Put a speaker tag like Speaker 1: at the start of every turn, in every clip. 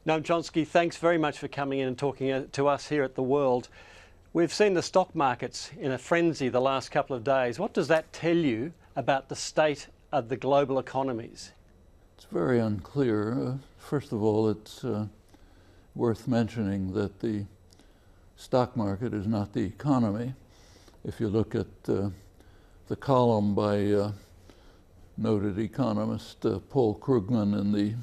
Speaker 1: Noam Chomsky, thanks very much for coming in and talking to us here at The World. We've seen the stock markets in a frenzy the last couple of days. What does that tell you about the state of the global economies?
Speaker 2: It's very unclear. First of all, it's worth mentioning that the stock market is not the economy. If you look at the column by noted economist Paul Krugman in the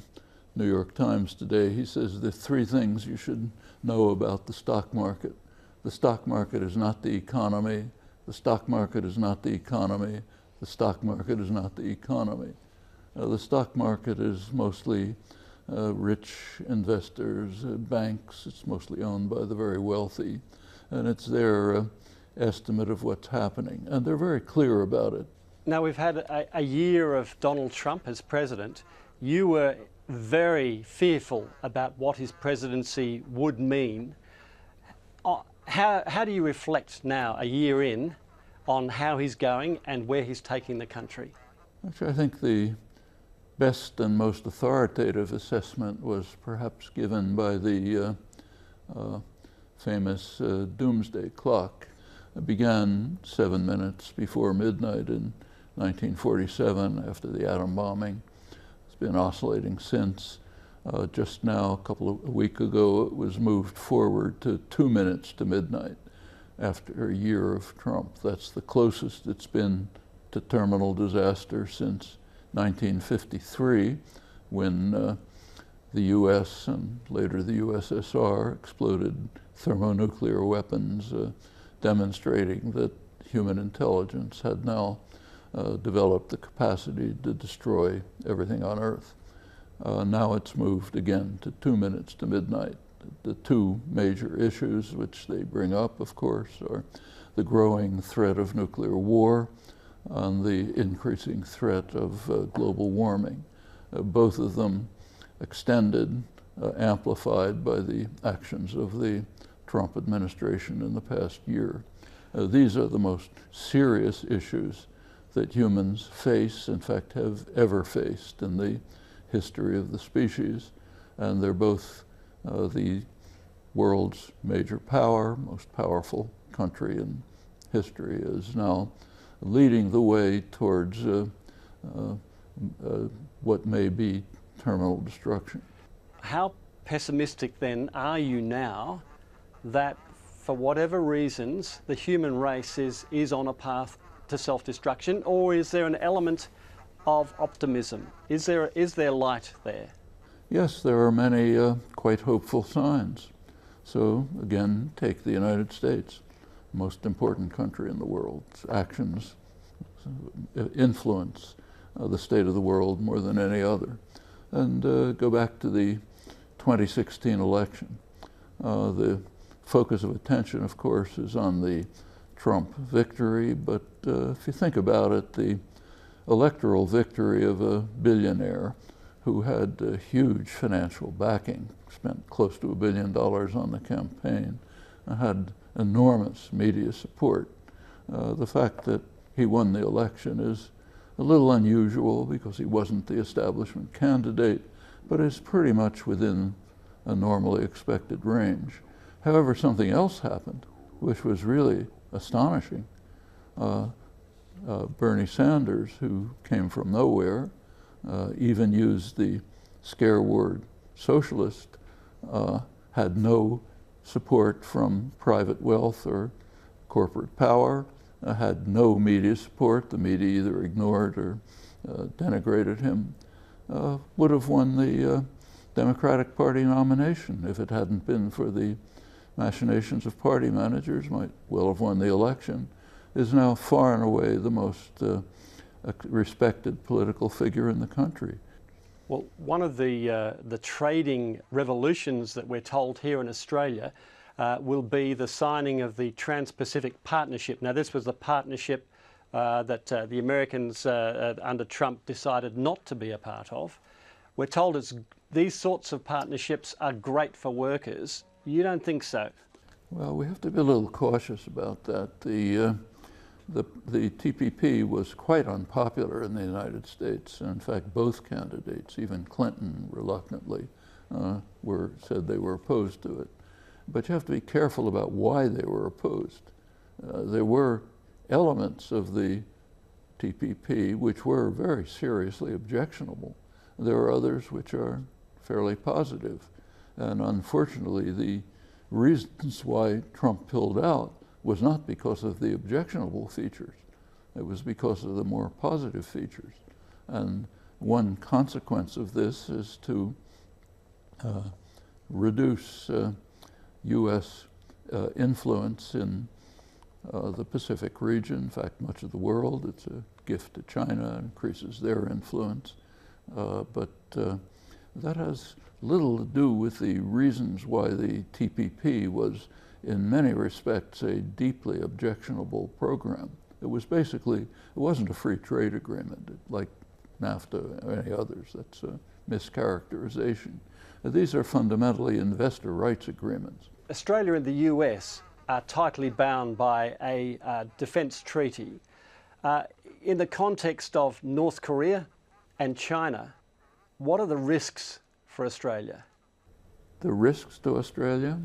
Speaker 2: New York Times today, he says there are three things you should know about the stock market. The stock market is not the economy. The stock market is not the economy. The stock market is not the economy. The stock market is mostly rich investors, banks. It's mostly owned by the very wealthy, and it's their estimate of what's happening, and they're very clear about it.
Speaker 1: Now, we've had a year of Donald Trump as president. You were very fearful about what his presidency would mean. How do you reflect now, a year in, on how he's going and where he's taking the country?
Speaker 2: Actually, I think the best and most authoritative assessment was perhaps given by the famous Doomsday Clock. It began 7 minutes before midnight in 1947 after the atom bombing. It's been oscillating since. Just now, a week ago, it was moved forward to 2 minutes to midnight after a year of Trump. That's the closest it's been to terminal disaster since 1953, when the US and later the USSR exploded thermonuclear weapons, demonstrating that human intelligence had now developed the capacity to destroy everything on Earth. Now it's moved again to 2 minutes to midnight. The two major issues which they bring up, of course, are the growing threat of nuclear war and the increasing threat of global warming. Both of them extended, amplified by the actions of the Trump administration in the past year. These are the most serious issues that humans face, in fact, have ever faced in the history of the species. And they're both the world's major power, most powerful country in history, is now leading the way towards what may be terminal destruction.
Speaker 1: How pessimistic then are you now that for whatever reasons the human race is on a path to self-destruction, or is there an element of optimism? Is there light there?
Speaker 2: Yes, there are many quite hopeful signs. So again, take the United States, most important country in the world. Its actions influence the state of the world more than any other. And go back to the 2016 election. The focus of attention, of course, is on the Trump victory, but if you think about it, the electoral victory of a billionaire who had huge financial backing, spent close to $1 billion on the campaign, had enormous media support. The fact that he won the election is a little unusual because he wasn't the establishment candidate, but is pretty much within a normally expected range. However, something else happened, which was really astonishing. Bernie Sanders, who came from nowhere, even used the scare word socialist, had no support from private wealth or corporate power, had no media support. The media either ignored or denigrated him. Would have won the Democratic Party nomination if it hadn't been for the machinations of party managers, might well have won the election, is now far and away the most respected political figure in the country.
Speaker 1: Well, one of the trading revolutions that we're told here in Australia will be the signing of the Trans-Pacific Partnership. Now, this was the partnership that the Americans under Trump decided not to be a part of. We're told these sorts of partnerships are great for workers. You don't think so?
Speaker 2: Well, we have to be a little cautious about that. The TPP was quite unpopular in the United States. In fact, both candidates, even Clinton reluctantly, said they were opposed to it. But you have to be careful about why they were opposed. There were elements of the TPP which were very seriously objectionable. There are others which are fairly positive. And unfortunately, the reasons why Trump pulled out was not because of the objectionable features. It was because of the more positive features. And one consequence of this is to reduce U.S. Influence in the Pacific region, in fact, much of the world. It's a gift to China, increases their influence. But that has little to do with the reasons why the TPP was, in many respects, a deeply objectionable program. It was basically, it wasn't a free trade agreement like NAFTA or any others. That's a mischaracterization. These are fundamentally investor rights agreements.
Speaker 1: Australia and the US are tightly bound by a defence treaty. In the context of North Korea and China, what are the risks for Australia?
Speaker 2: The risks to Australia?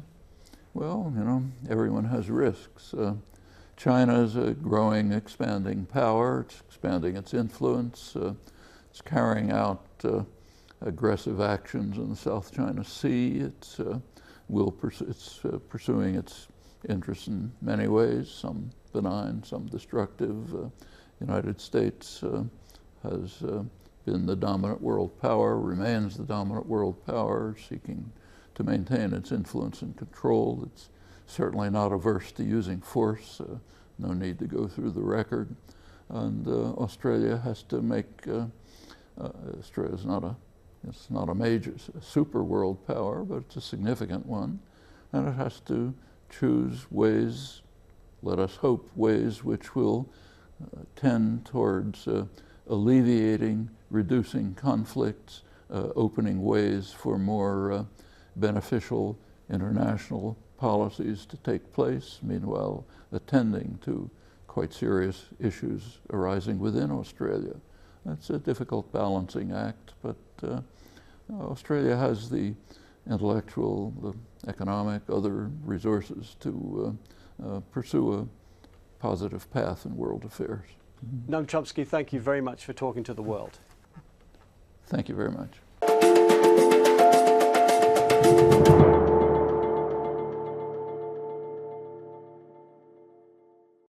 Speaker 2: Well, you know, everyone has risks. China is a growing, expanding power. It's expanding its influence. It's carrying out aggressive actions in the South China Sea. It's pursuing its interests in many ways, some benign, some destructive. The United States has been the dominant world power, remains the dominant world power, seeking to maintain its influence and control. It's certainly not averse to using force, no need to go through the record. And Australia has to make, Australia's it's not a major super world power, but it's a significant one. And it has to choose ways, let us hope, ways which will tend towards alleviating, reducing conflicts, opening ways for more beneficial international policies to take place, meanwhile attending to quite serious issues arising within Australia. That's a difficult balancing act, but Australia has the intellectual, the economic, other resources to pursue a positive path in world affairs.
Speaker 1: Noam Chomsky, thank you very much for talking to the world.
Speaker 2: Thank you very much.